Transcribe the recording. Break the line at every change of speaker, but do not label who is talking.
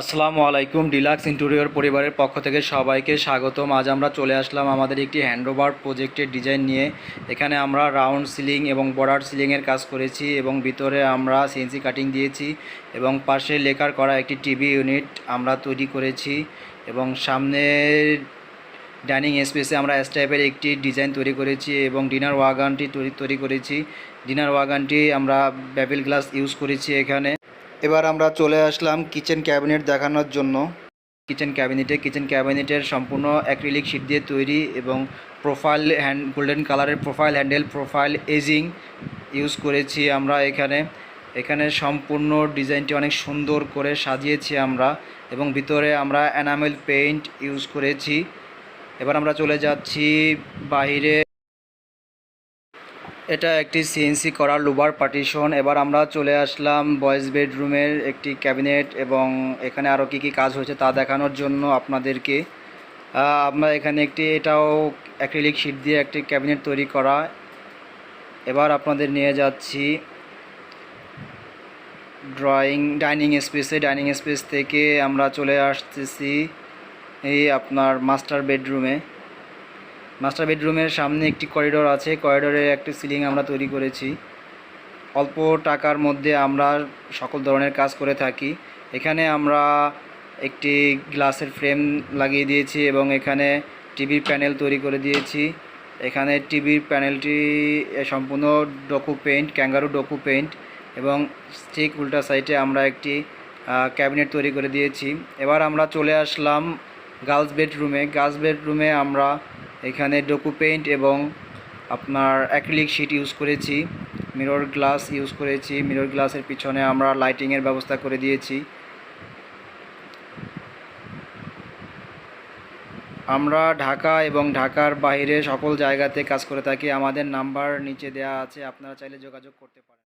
আসসালামু আলাইকুম। Deluxe interior পরিবারের পক্ষ থেকে সবাইকে স্বাগতম। আজ আমরা চলে আসলাম আমাদের একটি হ্যান্ডওভার প্রজেক্টের ডিজাইন নিয়ে। এখানে আমরা রাউন্ড সিলিং এবং বর্ডার সিলিংয়ের কাজ করেছি এবং ভিতরে আমরা সিএনসি কাটিং দিয়েছি এবং পাশে লেকার করা একটি টিভি ইউনিট আমরা তৈরি করেছি এবং সামনের ডাইনিং স্পেসে আমরা এস টাইপের একটি ডিজাইন তৈরি করেছি এবং ডিনার ওয়াগানটি তৈরি করেছি। ডিনার ওয়াগানটি আমরা বেবেল গ্লাস ইউজ করেছি এখানে। এবার আমরা চলে আসলাম কিচেন ক্যাবিনেট দেখানোর জন্য। কিচেন ক্যাবিনেটের সম্পূর্ণ অ্যাক্রিলিক শীট দিয়ে তৈরি এবং প্রোফাইল গোল্ডেন কালারের profile handle, profile edging use করেছি আমরা এখানে সম্পূর্ণ ডিজাইনটি অনেক সুন্দর করে সাজিয়েছি আমরা এবং ভিতরে আমরা এনামেল পেইন্ট ইউজ করেছি। এবার আমরা চলে যাচ্ছি বাইরে। এটা একটি সিএনসি করা লোভার পার্টিশন। এবার আমরা চলে আসলাম বয়েজ বেডরুমের একটি ক্যাবিনেট এবং এখানে আরও কী কাজ হয়েছে তা দেখানোর জন্য আপনাদেরকে। আমরা এখানে এটাও অ্যাক্রিলিক শীট দিয়ে একটি ক্যাবিনেট তৈরি করা। এবার আপনাদের নিয়ে যাচ্ছি ডাইনিং স্পেস থেকে আমরা চলে আসতেছি এই আপনার মাস্টার বেডরুমের সামনে একটি করিডোর আছে। করিডোরে একটি সিলিং আমরা তৈরি করেছি। অল্প টাকার মধ্যে আমরা সকল ধরনের কাজ করে থাকি। এখানে আমরা একটি গ্লাসের ফ্রেম লাগিয়ে দিয়েছি এবং এখানে টিভির প্যানেল তৈরি করে দিয়েছি। এখানে টিভির প্যানেলটি সম্পূর্ণ ক্যাঙ্গারু ডকু পেইন্ট এবং ঠিক উল্টা সাইডে আমরা একটি ক্যাবিনেট তৈরি করে দিয়েছি। এবার আমরা চলে আসলাম গার্লস বেডরুমে আমরা এখানে ডকু পেইন্ট এবং আপনার অ্যাক্রিলিক শীট ইউজ করেছি, মিরর গ্লাস ইউজ করেছি। মিরর গ্লাসের পিছনে আমরা লাইটিংয়ের ব্যবস্থা করে দিয়েছি। আমরা ঢাকা এবং ঢাকার বাইরে সকল জায়গাতে কাজ করে থাকি। আমাদের নাম্বার নিচে দেওয়া আছে, আপনারা চাইলে যোগাযোগ করতে পারেন।